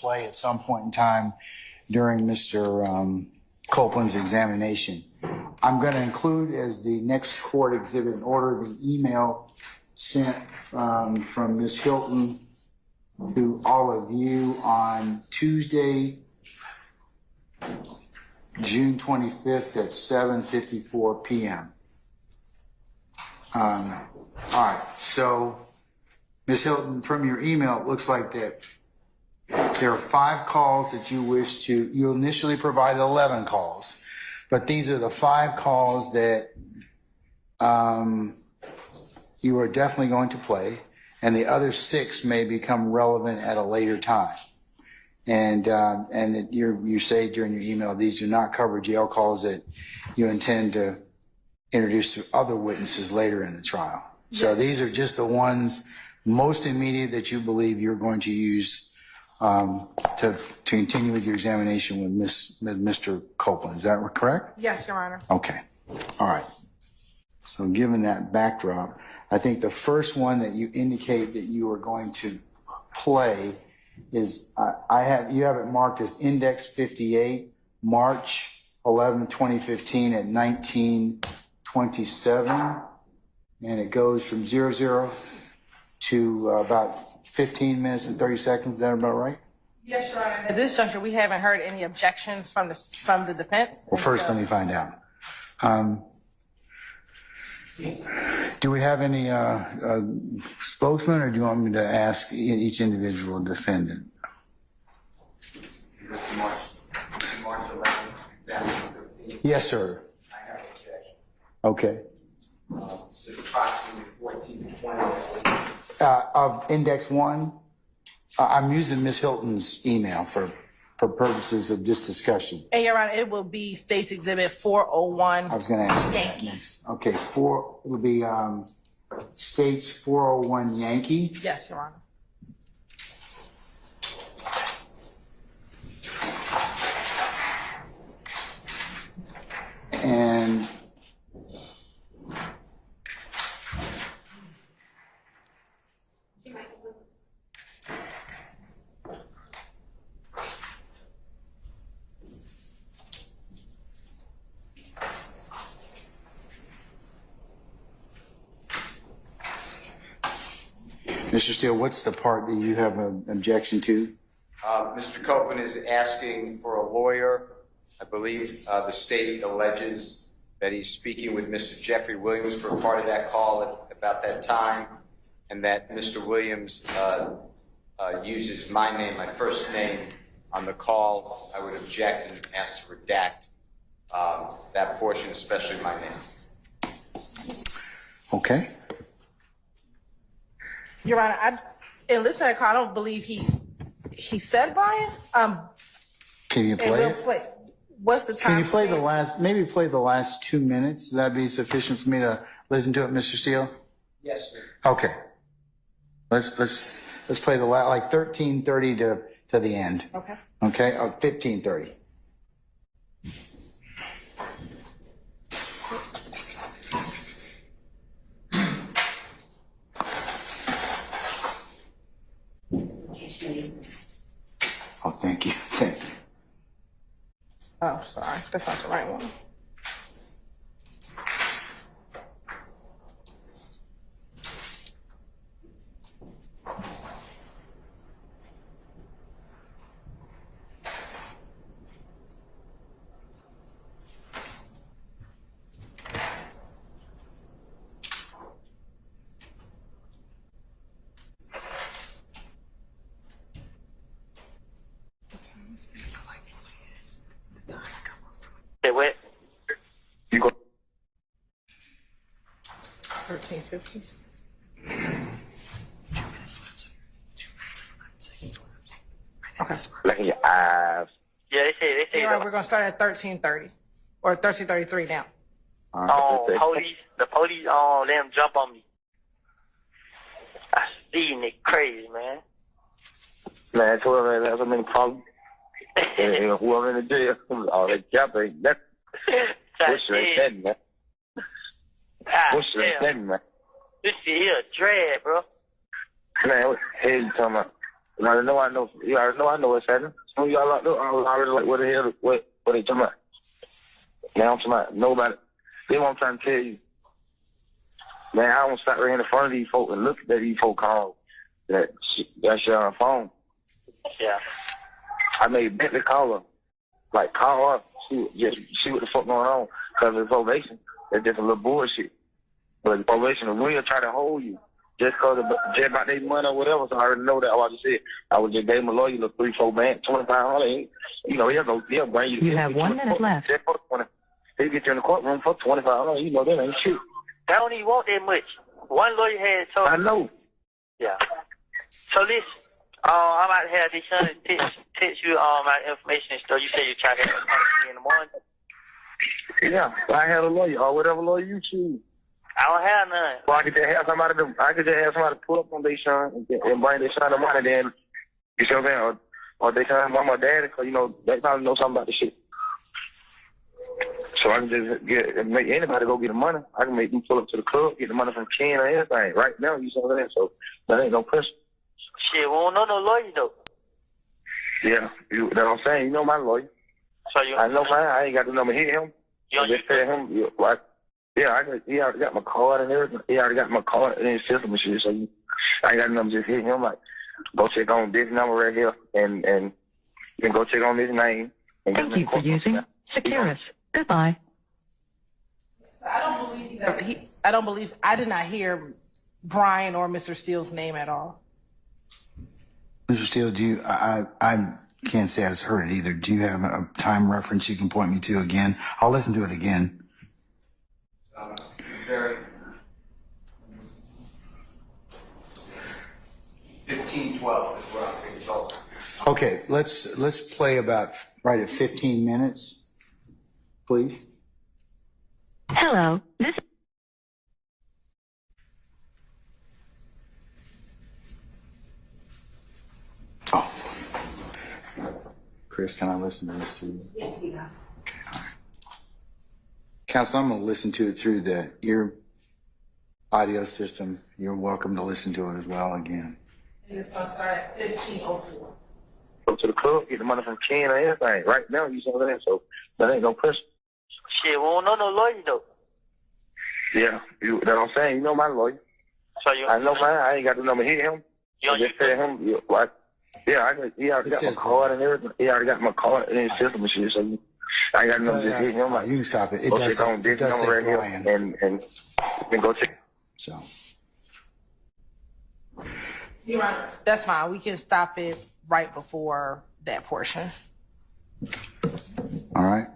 display at some point in time during Mr. Copeland's examination. I'm going to include as the next court exhibit in order the email sent from Ms. Hilton to all of you on Tuesday, June 25th at 7:54 p.m. All right, so Ms. Hilton, from your email, it looks like that there are 5 calls that you wish to, you initially provided 11 calls, but these are the 5 calls that you are definitely going to play, and the other 6 may become relevant at a later time. And that you say during your email, these do not cover jail calls that you intend to introduce to other witnesses later in the trial. Yes. So these are just the ones most immediate that you believe you're going to use to continue with your examination with Mr. Copeland. Is that correct? Yes, Your Honor. Okay. All right. So given that backdrop, I think the first one that you indicate that you are going to play is you have it marked as Index 58, March 11, 2015 at 19:27, and it goes from 00 to about 15 minutes and 30 seconds. Is that about right? Yes, Your Honor. At this juncture, we haven't heard any objections from the defense. Well, first, let me find out. Do we have any spokesman, or do you want me to ask each individual defendant? March 11th. Yes, sir. I have an objection. Okay. So approximately 14 to 20 minutes. Of Index 1, I'm using Ms. Hilton's email for purposes of this discussion. And Your Honor, it will be State's Exhibit 401. I was going to ask you that next. Okay, it will be State's 401 Yankee. Yes, Your Honor. And Mr. Steele, what's the part that you have an objection to? Mr. Copeland is asking for a lawyer. I believe the state alleges that he's speaking with Mr. Jeffrey Williams for a part of that call at about that time, and that Mr. Williams uses my name, my first name, on the call. I would object and ask to redact that portion, especially my name. Okay. Your Honor, in listening to that call, I don't believe he said Brian. Can you play it? What's the time? Can you play maybe play the last 2 minutes? Would that be sufficient for me to listen to it, Mr. Steele? Yes, sir. Okay. Let's play the like 13:30 to the end. Okay. Okay, 15:30. Oh, thank you. Thank you. Oh, sorry. That's not the right one. Say what? You go. 13:50. Okay. Look in your eyes. Yeah, they say. You're right, we're gonna start at 13:30 or 13:33 now. The police, let them jump on me. I see Nick crazy, man. Man, whoever has so many problems, and whoever in the jail, all that jumping, that's what should have said, man. What should have said, man. This shit here a drag, bro. Man, what the hell you talking about? You already know I know. You already know I know what's happening. Some of y'all locked up, I was already like, what the hell, what they talking about? Now I'm talking about nobody. That's what I'm trying to tell you. Man, I don't stop right here in front of these folk and look at these folk call that's your phone. Yeah. I made Bentley call her. Like, call her, see what the fuck going on. Because of probation, that's just a little bullshit. But the probation will try to hold you. Just about their money or whatever, so I already know that. I just said, I was just gave him a lawyer, a 3-4 bank, $2,500. You know, he'll bring you. You have 1 minute left. He'll get you in the courtroom for $2,500. You know, that ain't shit. They don't even want that much. One lawyer had told I know. Yeah. So listen, I might have this son text you my information and stuff. You say you try to have it in the morning. Yeah, I had a lawyer or whatever lawyer you choose. I don't have none. Well, I could just have somebody pull up on their son and bring their son the money. Then you see what I'm saying, or they son, mom or daddy, because you know they probably know something about the shit. So I can just make anybody go get the money. I can make them pull up to the club, get the money from Ken or anything. Right now, you see what I'm saying? So that ain't no pressure. Shit, we don't know no lawyer though. Yeah, that's what I'm saying. You know my lawyer. So you? I know mine. I ain't got the number. Hit him. You just tell him. He already got my card and everything. He already got my card and his system and shit. So I ain't got the number. Just hit him. Like, go check on this number right here, and you can go check on this name. And Thank you for using Securus. Goodbye. I did not hear Brian or Mr. Steele's name at all. Mr. Steele, I can't say I've heard it either. Do you have a time reference you can point me to again? I'll listen to it again. Very 15:12 is what I'm being told. Okay, let's play about right at 15 minutes, please. Hello. This Oh. Chris, can I listen to this too? Yes, you can. Okay, all right. Counsel, I'm going to listen to it through the ear audio system. You're welcome to listen to it as well again. And it's going to start at 15:04. Go to the club, get the money from Ken or anything. Right now, you see what I'm saying? So that ain't no pressure. Shit, we don't know no lawyer though. Yeah, that's what I'm saying. You know my lawyer. So you? I know mine. I ain't got the number. Hit him. You just tell him. He already got my card and everything. He already got my card and his system and shit. So I ain't got the number. Just hit him. Like, you can stop it. It go does check on this number say right Brian. here and go check. So. You're right. That's fine. We can stop it right before that portion. All right.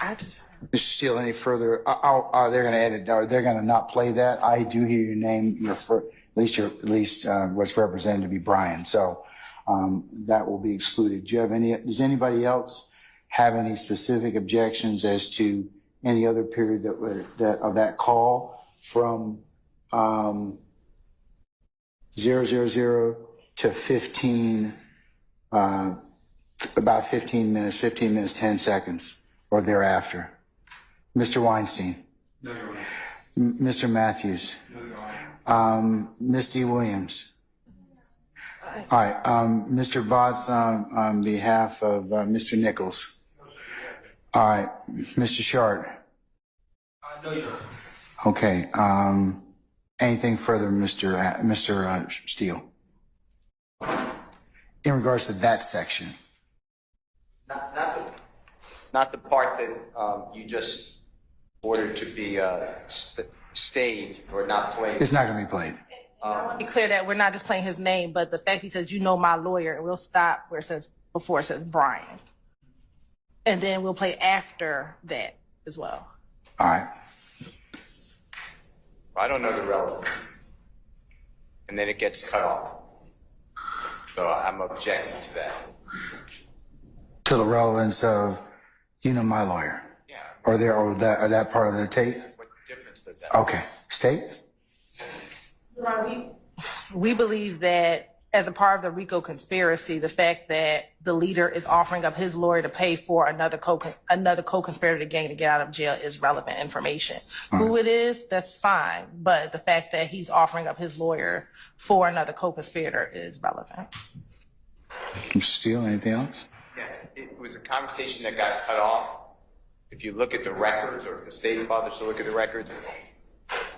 I just Mr. Steele, any further? They're going to edit. Or they're going to not play that. I do hear your name. At least what's represented to be Brian. So that will be excluded. Do you have any? Does anybody else have any specific objections as to any other period of that call from 000 to 15? About 15 minutes, 10 seconds, or thereafter. Mr. Weinstein. No, Your Honor. Mr. Matthews. No, Your Honor. Ms. D. Williams. All right. Mr. Botts on behalf of Mr. Nichols. All right. Mr. Shart. No, Your Honor. Okay. Anything further, Mr. Steele? In regards to that section. Not the part that you just ordered to be stayed or not played. It's not going to be played. I want to be clear that we're not just playing his name, but the fact he says, you know, my lawyer, and we'll stop where it says, before it says Brian. And then we'll play after that as well. All right. I don't know the relevance. And then it gets cut off. So I'm objecting to that. To the relevance of, you know, my lawyer. Yeah. Or that part of the tape? What difference does that make? Okay. State? We believe that as a part of the RICO conspiracy, the fact that the leader is offering up his lawyer to pay for another co-conspirator to gang to get out of jail is relevant information. Who it is, that's fine. But the fact that he's offering up his lawyer for another co-conspirator is relevant. Mr. Steele, anything else? Yes, it was a conversation that got cut off. If you look at the records, or if the state bothers to look at the records,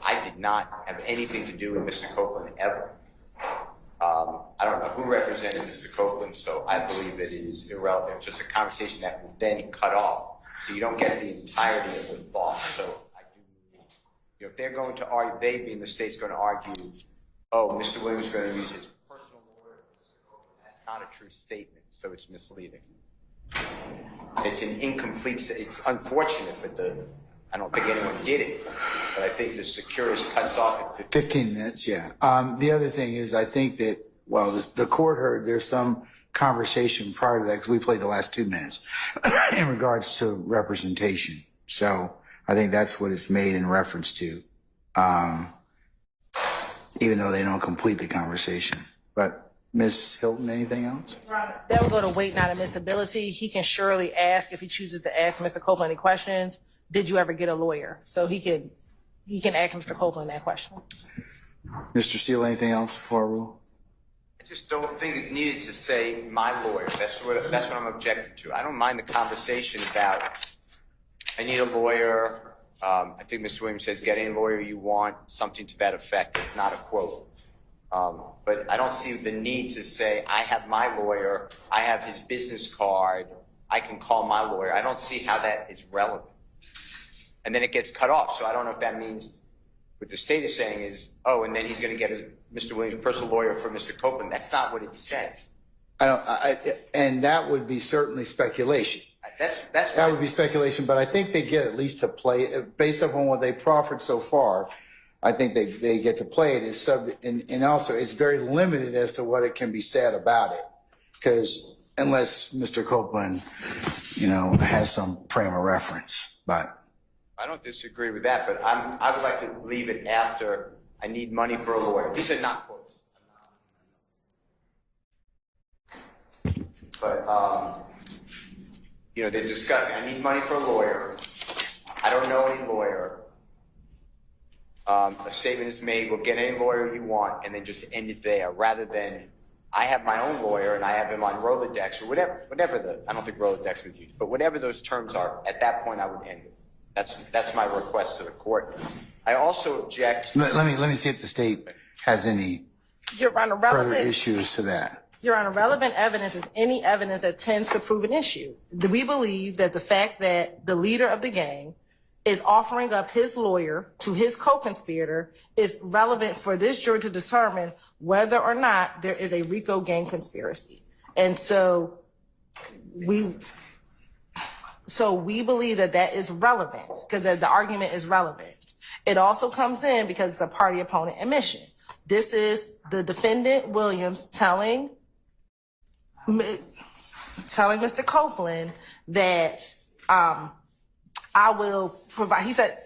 I did not have anything to do with Mr. Copeland ever. I don't know who represented Mr. Copeland, so I believe that it is irrelevant. It's just a conversation that was then cut off. So you don't get the entirety of the thought. So I do believe, if they're going to argue, they being the state's going to argue, oh, Mr. Williams is going to use his personal lawyer. That's not a true statement, so it's misleading. It's an incomplete, it's unfortunate, but I don't think anyone did it. But I think the Securus cuts off at 15 minutes, yeah. The other thing is, I think that, well, the court heard there's some conversation prior to that, because we played the last 2 minutes, in regards to representation. So I think that's what it's made in reference to, even though they don't complete the conversation. But Ms. Hilton, anything else? That would go to weight, not admissibility. He can surely ask, if he chooses to ask Mr. Copeland any questions, did you ever get a lawyer? So he can ask Mr. Copeland that question. Mr. Steele, anything else before I rule? I just don't think it's needed to say my lawyer. That's what I'm objecting to. I don't mind the conversation about I need a lawyer. I think Mr. Williams says get any lawyer you want, something to that effect. It's not a quote. But I don't see the need to say I have my lawyer, I have his business card, I can call my lawyer. I don't see how that is relevant. And then it gets cut off. So I don't know if that means what the state is saying is, oh, and then he's going to get Mr. Williams' personal lawyer for Mr. Copeland. That's not what it says. And that would be certainly speculation. That would be speculation, but I think they get at least to play, based upon what they proffered so far, I think they get to play it as and also it's very limited as to what it can be said about it. Because unless Mr. Copeland, has some frame of reference, but. I don't disagree with that, but I would like to leave it after I need money for a lawyer. These are not quotes. But, they're discussing, I need money for a lawyer. I don't know any lawyer. A statement is made, well, get any lawyer you want, and then just end it there, rather than I have my own lawyer and I have him on Rolodex or whatever I don't think Rolodex was used, but whatever those terms are, at that point I would end it. That's my request to the court. I also object. Let me see if the state has any further issues to that. Your Honor, relevant evidence is any evidence that tends to prove an issue. We believe that the fact that the leader of the gang is offering up his lawyer to his co-conspirator is relevant for this jury to determine whether or not there is a RICO gang conspiracy. And so we believe that is relevant, because the argument is relevant. It also comes in because it's a party opponent admission. This is the defendant Williams telling Mr. Copeland that I will provide. He said,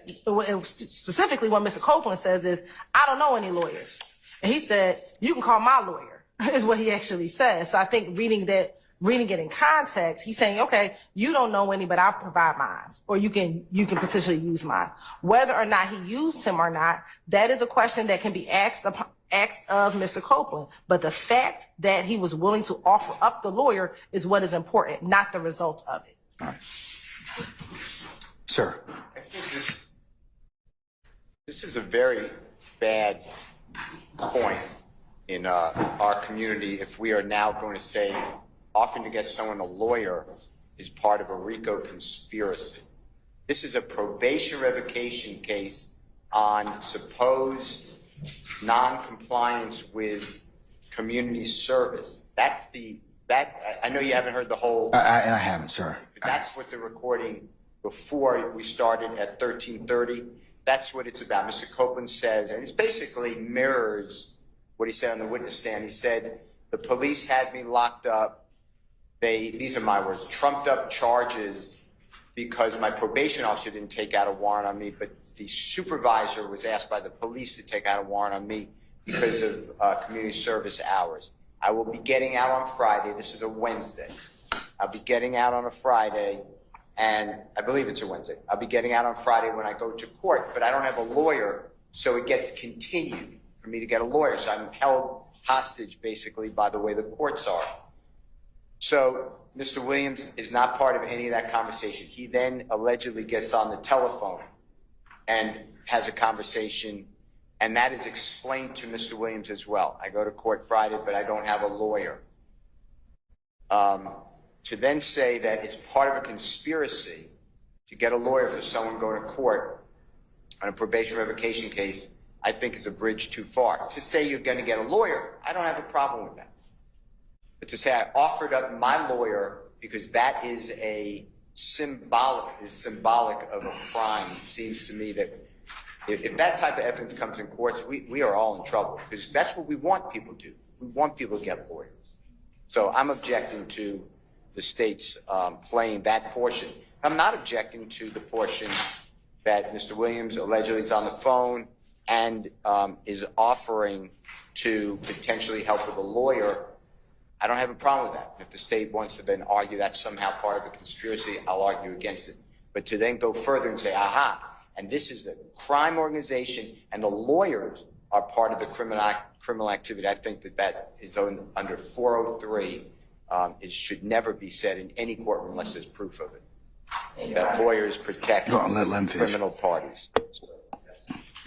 specifically what Mr. Copeland says is, I don't know any lawyers. And he said, you can call my lawyer, is what he actually says. So I think reading it in context, he's saying, okay, you don't know any, but I'll provide mine, or you can potentially use mine. Whether or not he used him or not, that is a question that can be asked of Mr. Copeland. But the fact that he was willing to offer up the lawyer is what is important, not the result of it. All right. Sir. I think this is a very bad point in our community if we are now going to say offering to get someone a lawyer is part of a RICO conspiracy. This is a probation revocation case on supposed non-compliance with community service. I know you haven't heard the whole. I haven't, sir. That's what the recording before we started at 13:30. That's what it's about. Mr. Copeland says, and it basically mirrors what he said on the witness stand. He said, the police had me locked up. These are my words, trumped up charges because my probation officer didn't take out a warrant on me, but the supervisor was asked by the police to take out a warrant on me because of community service hours. I will be getting out on Friday. This is a Wednesday. I'll be getting out on a Friday, and I believe it's a Wednesday. I'll be getting out on Friday when I go to court, but I don't have a lawyer, so it gets continued for me to get a lawyer. So I'm held hostage, basically, by the way the courts are. So Mr. Williams is not part of any of that conversation. He then allegedly gets on the telephone and has a conversation, and that is explained to Mr. Williams as well. I go to court Friday, but I don't have a lawyer. To then say that it's part of a conspiracy to get a lawyer for someone going to court on a probation revocation case, I think is a bridge too far. To say you're going to get a lawyer, I don't have a problem with that. But to say I offered up my lawyer because that is symbolic of a crime, seems to me that if that type of evidence comes in courts, we are all in trouble, because that's what we want people to do. We want people to get lawyers. So I'm objecting to the state's playing that portion. I'm not objecting to the portion that Mr. Williams allegedly is on the phone and is offering to potentially help with a lawyer. I don't have a problem with that. If the state wants to then argue that's somehow part of a conspiracy, I'll argue against it. But to then go further and say, aha, and this is a crime organization and the lawyers are part of the criminal activity, I think that is under 403. It should never be said in any courtroom unless there's proof of it. That lawyers protect criminal parties.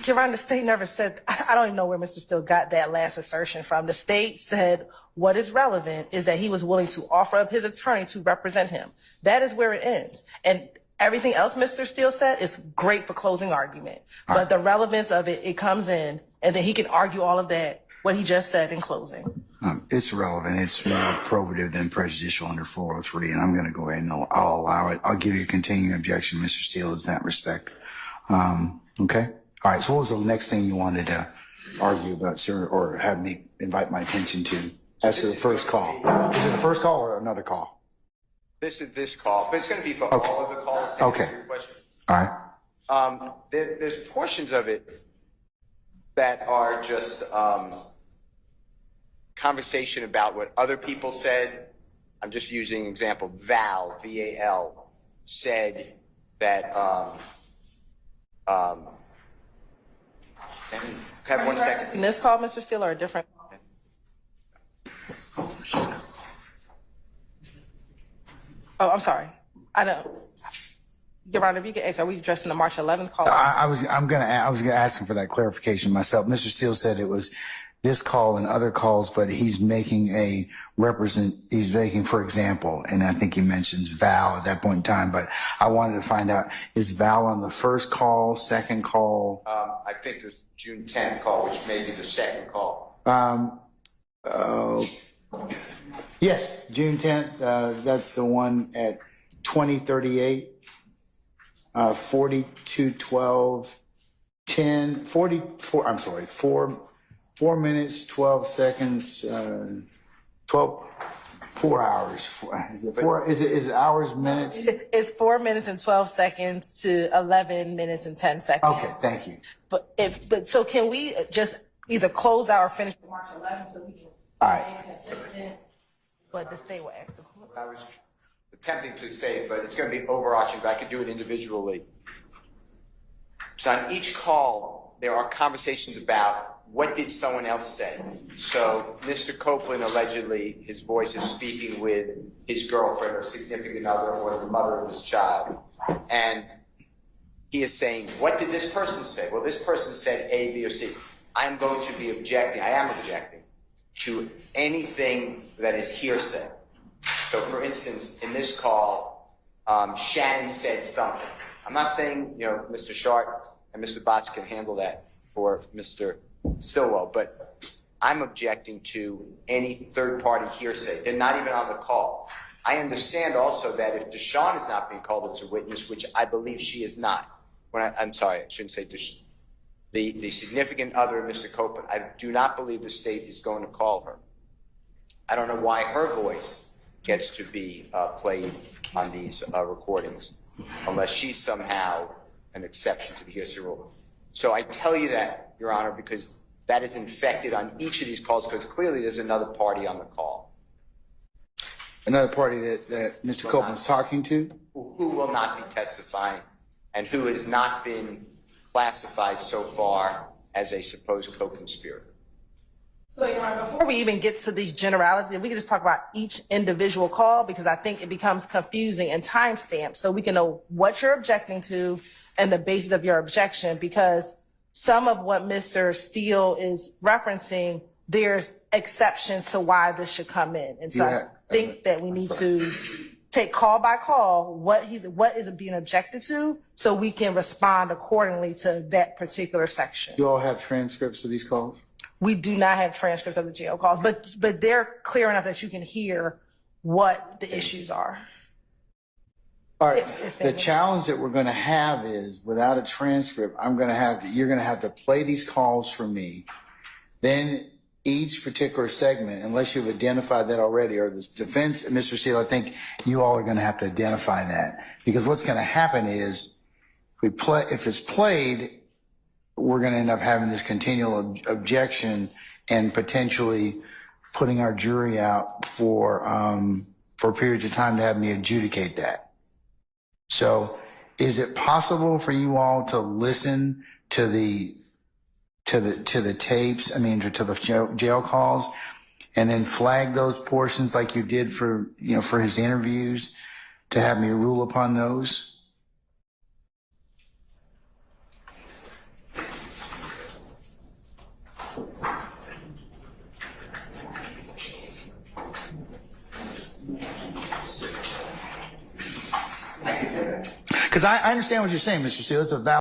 Your Honor, the state never said, I don't even know where Mr. Steele got that last assertion from. The state said what is relevant is that he was willing to offer up his attorney to represent him. That is where it ends. And everything else Mr. Steele said is great for closing argument. But the relevance of it, it comes in, and then he can argue all of that, what he just said in closing. It's relevant. It's more probative than prejudicial under 403, and I'm going to go ahead and I'll allow it. I'll give you a continuing objection, Mr. Steele, in that respect. Okay? All right, so what was the next thing you wanted to argue about, sir, or have me invite my attention to? As to the first call. Is it the first call or another call? This is this call, but it's going to be for all of the calls. Okay. Your question. All right. There's portions of it that are just conversation about what other people said. I'm just using an example. Val, V-A-L, said that, and have 1 second. In this call, Mr. Steele, or a different call? Oh, I'm sorry. I don't. Your Honor, if you could ask, are we addressing the March 11th call? I was gonna ask him for that clarification myself. Mr. Steele said it was this call and other calls, but he's making, for example, and I think he mentions Val at that point in time, but I wanted to find out, is Val on the first call, second call? I think this June 10th call, which may be the second call. Yes, June 10th. That's the one at 2038, 4212, 10, 44, I'm sorry, 4 minutes, 12 seconds, 4 hours. Is it hours, minutes? It's 4 minutes and 12 seconds to 11 minutes and 10 seconds. Okay, thank you. But So can we just either close out or finish the March 11th so we can All right. remain consistent? But the state will ask the court. I was attempting to say it, but it's going to be overarching, but I could do it individually. So on each call, there are conversations about what did someone else say. So Mr. Copeland, allegedly, his voice is speaking with his girlfriend or significant other or the mother of his child. And he is saying, what did this person say? Well, this person said A, B, or C. I am objecting to anything that is hearsay. So, for instance, in this call, Shannon said something. I'm not saying, Mr. Sharp and Mr. Botts can handle that for Mr. Stillwell, but I'm objecting to any third-party hearsay. They're not even on the call. I understand also that if Deshawn is not being called as a witness, which I believe she is not, I'm sorry, I shouldn't say Deshawn. The significant other, Mr. Copeland, I do not believe the state is going to call her. I don't know why her voice gets to be played on these recordings, unless she's somehow an exception to the hearsay rule. So I tell you that, Your Honor, because that is infected on each of these calls, because clearly there's another party on the call Another party that Mr. Copeland's talking to? who will not be testifying and who has not been classified so far as a supposed co-conspirator. So, Your Honor, before we even get to these generalities, if we could just talk about each individual call, because I think it becomes confusing and timestamped, so we can know what you're objecting to and the basis of your objection, because some of what Mr. Steele is referencing, there's exceptions to why this should come in. And so Yeah. I think that we need to take call by call what is being objected to, so we can respond accordingly to that particular section. You all have transcripts of these calls? We do not have transcripts of the jail calls, but they're clear enough that you can hear what the issues are. All right. If The any. challenge that we're going to have is, without a transcript, you're going to have to play these calls for me. Then each particular segment, unless you've identified that already, or this defense, Mr. Steele, I think you all are going to have to identify that, because what's going to happen is, if it's played, we're going to end up having this continual objection and potentially putting our jury out for periods of time to have me adjudicate that. So is it possible for you all to listen to the tapes, to the jail calls, and then flag those portions like you did for his interviews, to have me rule upon those? Because I understand what you're saying, Mr. Steele. It's a valid